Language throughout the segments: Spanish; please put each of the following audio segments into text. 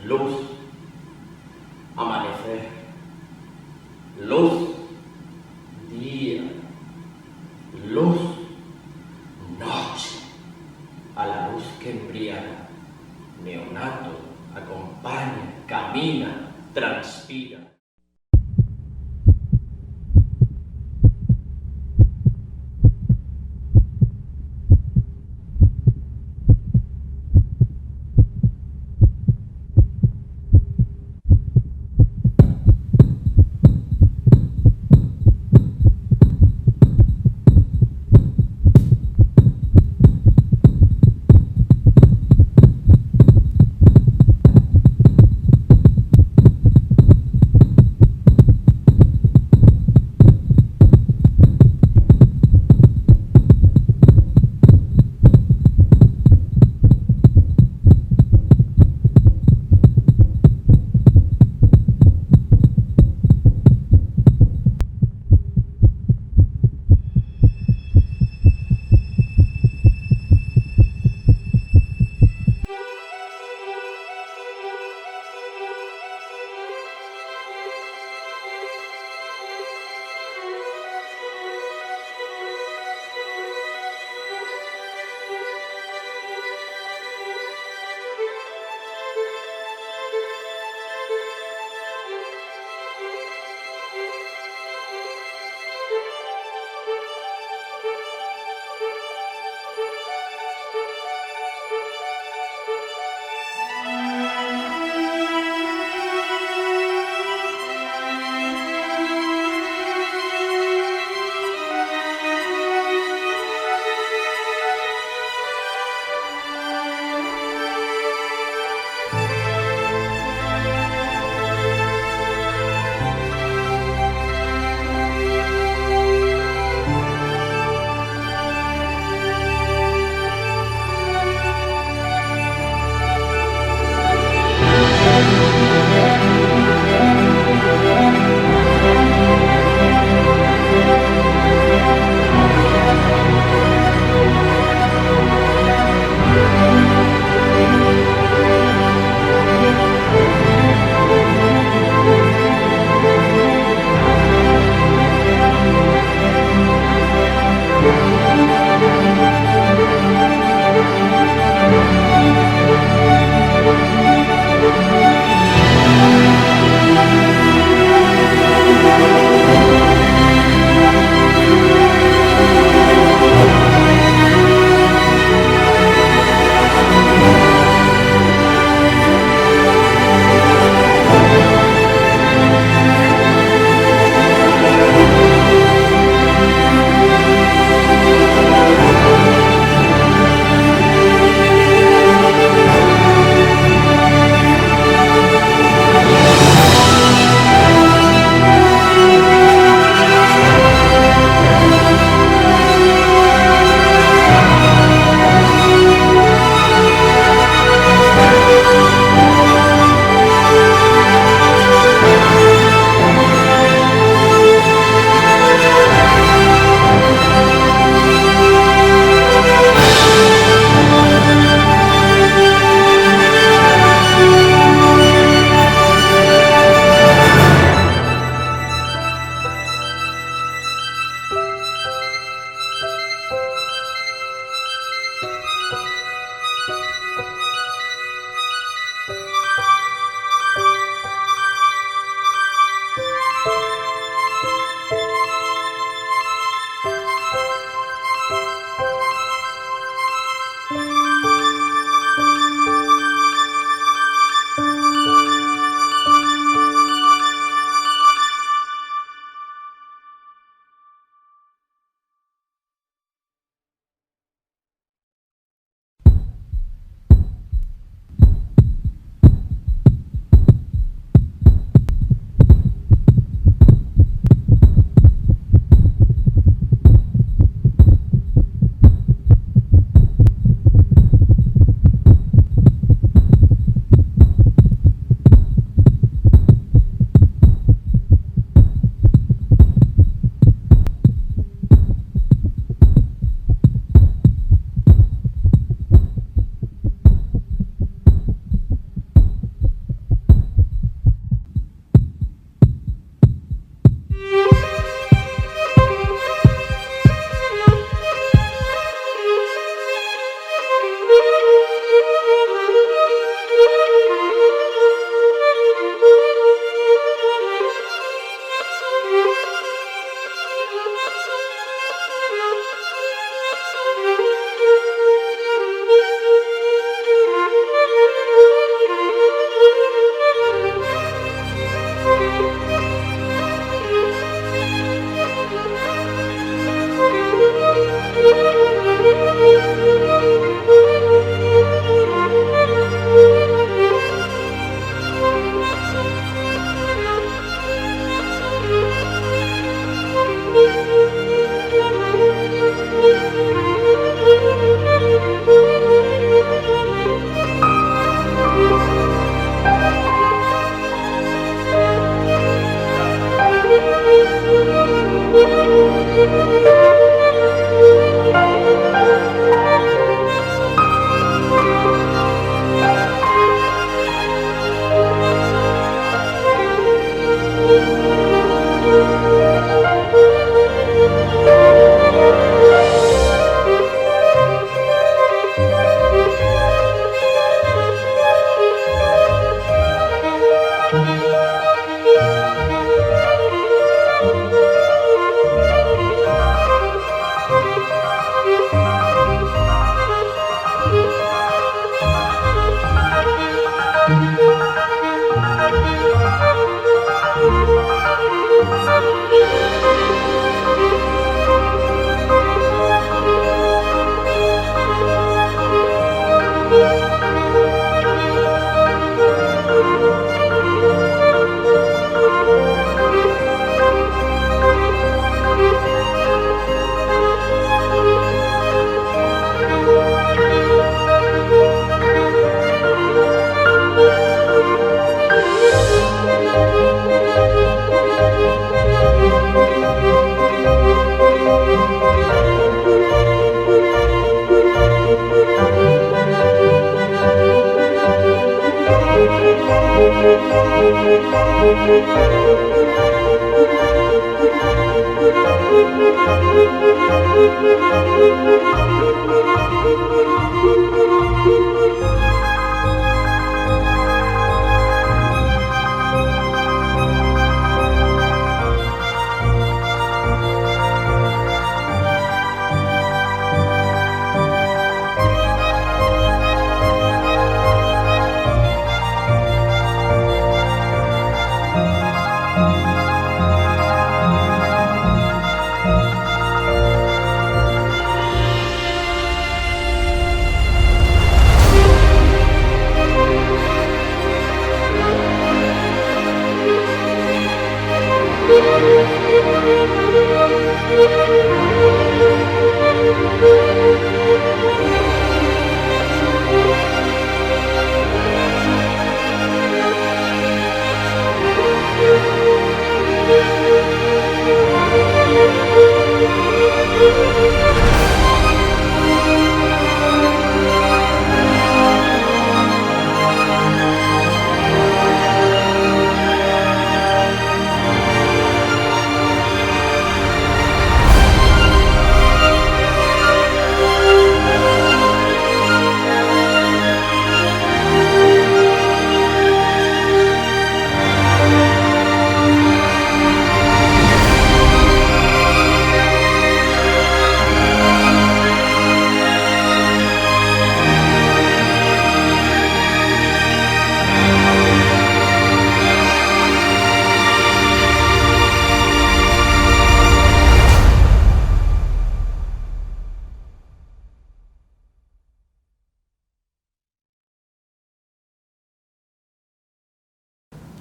luz, amanecer, luz, día, luz, noche, a la luz que embriaga, neonato, acompaña, camina, transpira.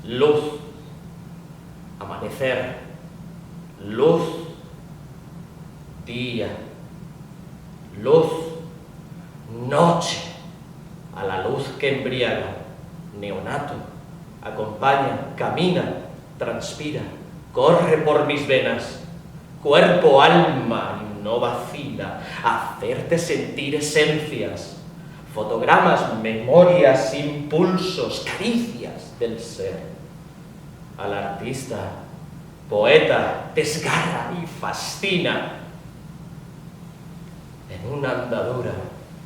Luz, amanecer, luz, día, luz, noche, a la luz que embriaga, neonato, acompaña, camina, transpira, corre por mis venas, cuerpo, alma, y no vacila, hacerte sentir esencias, fotogramas, memorias, impulsos, caricias del ser. Al artista, poeta, desgarra y fascina en una andadura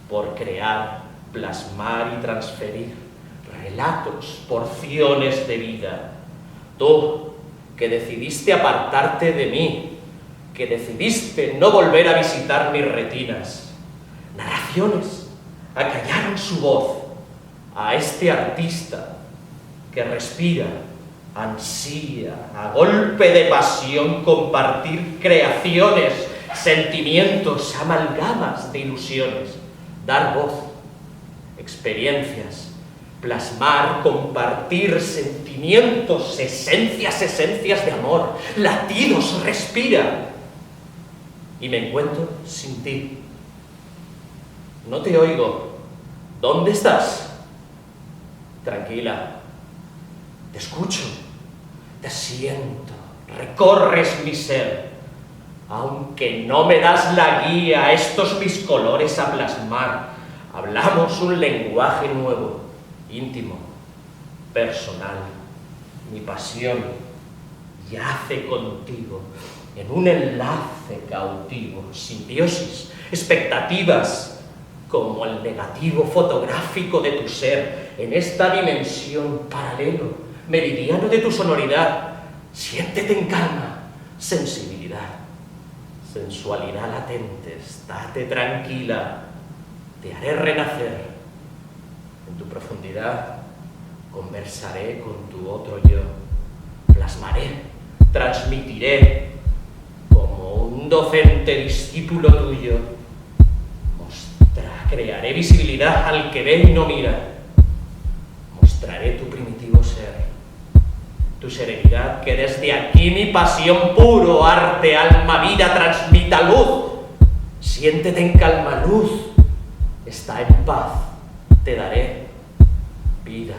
por crear, plasmar y transferir relatos, porciones de vida. Tú, que decidiste apartarte de mí, que decidiste no volver a visitar mis retinas, narraciones acallaron su voz a este artista que respira, ansía, a golpe de pasión, compartir creaciones, sentimientos, amalgamas de ilusiones, dar voz, experiencias, plasmar, compartir sentimientos, esencias de amor, latidos, respira. Y me encuentro sin ti. No te oigo. ¿Dónde estás? Tranquila. Te escucho. Te siento, recorres mi ser, aunque no me das la guía a estos mis colores a plasmar. Hablamos un lenguaje nuevo, íntimo, personal. Mi pasión yace contigo en un enlace cautivo, simbiosis, expectativas, como el negativo fotográfico de tu ser, en esta dimensión paralelo, meridiano de tu sonoridad. Siéntete en calma, sensibilidad, sensualidad latente, estate tranquila, te haré renacer. En tu profundidad conversaré con tu otro yo, plasmaré, transmitiré, como un docente discípulo tuyo, crearé visibilidad al que ve y no mira, mostraré tu primitivo ser, tu serenidad, que desde aquí mi pasión puro, arte, alma, vida, transmita luz. Siéntete en calma, luz, está en paz, te daré vida.